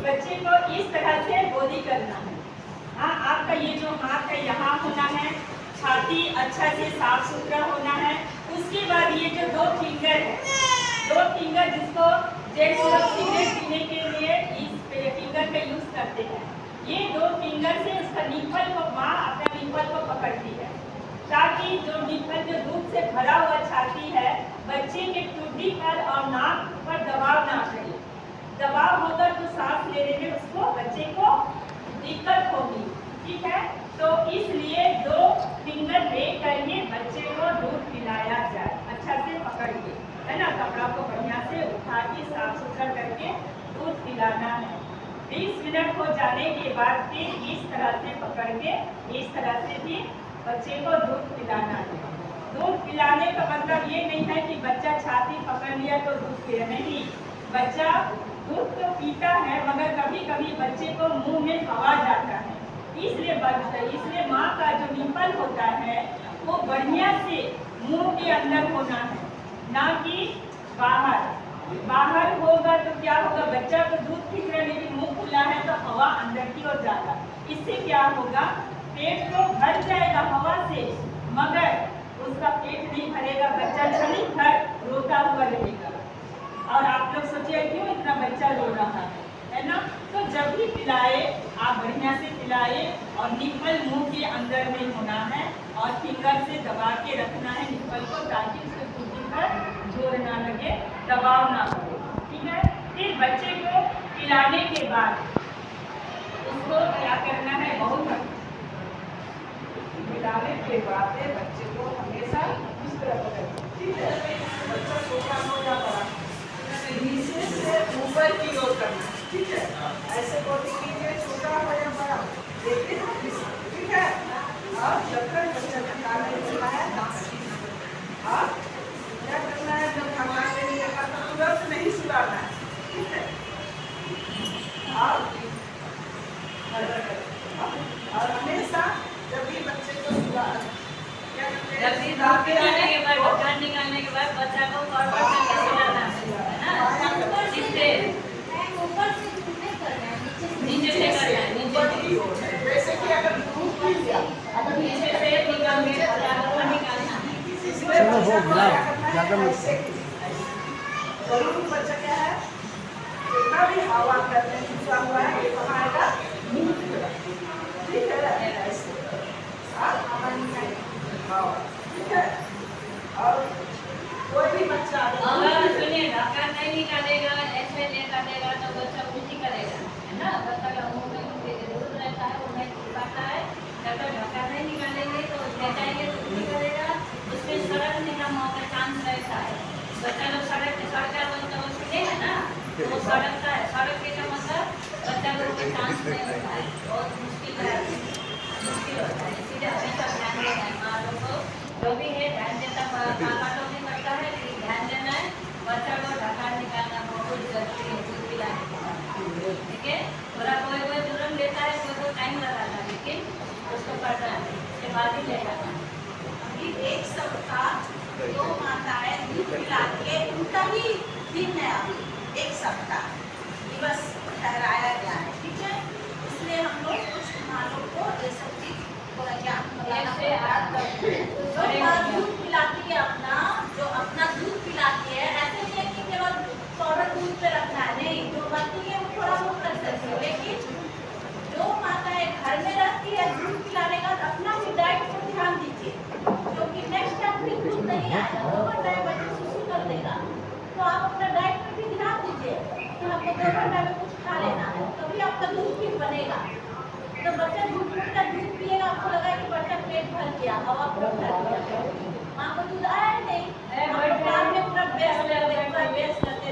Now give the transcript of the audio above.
बच्चे को इस तरह से गोदी करना है। हाँ, आपका ये जो हाथ है यहाँ होना है, छाती अच्छा से साफ सुथरा होना है। उसके बाद ये जो 2 फिंगर है, 2 फिंगर जिसको जेंट्स लोग सिगरेट पीने के लिए इस फिंगर का यूज करते हैं, ये 2 फिंगर से उसका निप्पल को, माँ अपना निप्पल को पकड़ती है ताकि जो निप्पल जो दूध से भरा हुआ छाती है, बच्चे के ठुड्डी पर और नाक पर दबाव ना करे। दबाव होगा तो सांस लेने में उसको, बच्चे को दिक्कत होगी। ठीक है, तो इसलिए 2 फिंगर ले करके बच्चे को दूध पिलाया जाए, अच्छा से पकड़ के, है ना। कपड़ा को बढ़िया से उठा के साफ सुथरा करके दूध पिलाना है। 20 मिनट हो जाने के बाद फिर इस तरह से पकड़ के, इस तरह से भी बच्चे को दूध पिलाना है। दूध पिलाने का मतलब ये नहीं है कि बच्चा छाती पकड़ लिया तो दूध पिया, नहीं। बच्चा दूध तो पीता है मगर कभी कभी बच्चे को मुंह में हवा जाता है, इसलिए माँ का जो निप्पल होता है वो बढ़िया से मुंह के अंदर होना है, ना कि बाहर। बाहर होगा तो क्या होगा, बच्चा तो दूध पी रहा है लेकिन मुंह खुला है तो हवा अंदर की ओर जाएगा। इससे क्या होगा, पेट तो भर जाएगा हवा से मगर उसका पेट नहीं भरेगा, बच्चा क्षणिक भर रोता हुआ रहेगा। और आप लोग सोचिए क्यों इतना बच्चा रो रहा है ना। तो जब भी पिलाए आप बढ़िया से पिलाए और निप्पल मुंह के अंदर में होना है और फिंगर से दबा के रखना है निप्पल को, ताकि उसके ठुड्डी पर जोर ना लगे, दबाव ना पड़े। ठीक है, फिर बच्चे को पिलाने के बाद उसको क्या करना है, बहुत पिलाने के बाद बच्चे को हमेशा इस तरह पकड़ना। ठीक है, बच्चा छोटा हो या बड़ा, नीचे से ऊपर की ओर करना। ठीक है, ऐसे कोटी कीजिए, छोटा हो या बड़ा, देखिए। ठीक है, और जब तक बच्चा थका नहीं होता है और क्या करना है, जब थका नहीं लगा तो तुरंत नहीं सुलाना है। ठीक है, और हमेशा जब भी बच्चे को सुला, क्या करते हैं, दांत निकालने के बाद बच्चा को फॉरवर्ड करके सुलाना है ना। नीचे से करना है, जैसे कि अगर दूध पी लिया, अगर नीचे से निकालना जरूर बच्चा क्या है, जितना भी हवा करने छुपा हुआ है ये कहाँ आएगा, मुंह की तरफ। ठीक है, ऐसे ठीक है। और कोई भी बच्चा सुनिए, ढक्कन नहीं निकालेगा, ऐसे निकालेगा तो बच्चा उल्टी करेगा, है ना। बच्चा का मुंह में दूध रहता है, वो नहीं छुपाता है। जब तक ढक्कन नहीं निकालेंगे तो ले जाएंगे तो उल्टी करेगा, उसमें सड़कने का मौका चांस रहता है। बच्चा लोग सड़क तो सुनेगा ना, तो वो सड़कता है, सड़क का मतलब बच्चा लोग का चांस नहीं होता है, बहुत मुश्किल होता है। इसीलिए हमेशा ध्यान देना है, माँ लोग को जो भी है ध्यान देता, पापा लोग भी करता है, ध्यान देना है। बच्चा को ढक्कन निकालना बहुत जरूरी है दूध पिलाने के बाद। ठीक है, थोड़ा कोई तुरंत लेता है, कोई टाइम लगाता है, लेकिन उसको करना है, उसके बाद ही ले जाना है। अभी 1 सप्ताह 2 माताएं दूध पिलाती है, उनका ही दिन है अभी 1 सप्ताह दिवस ठहराया गया है। ठीक है, इसलिए हम लोग कुछ मालों को ये सब चीज थोड़ा ज्ञान दूध पिलाती है, जो अपना दूध पिलाती है, ऐसे नहीं है कि केवल पाउडर दूध पे रखना है, नहीं। जो बनती है वो थोड़ा बहुत कर सकती है, लेकिन जो माताएं घर में रहती है दूध पिलाने का अपना भी डाइट पर ध्यान दीजिए, क्योंकि नेक्स्ट टाइम फिर दूध नहीं आएगा, दोपहर टाइम बच्चे सुसु कर देगा। तो आप अपना डाइट पर भी ध्यान दीजिए कि हमको दोपहर टाइम में कुछ खा लेना है, तभी आपका दूध फिर बनेगा। तो बच्चा दूध पिएगा, आपको लगा कि बच्चा पेट भर गया, हवा पूरा भर गया, माँ को दूध आया नहीं,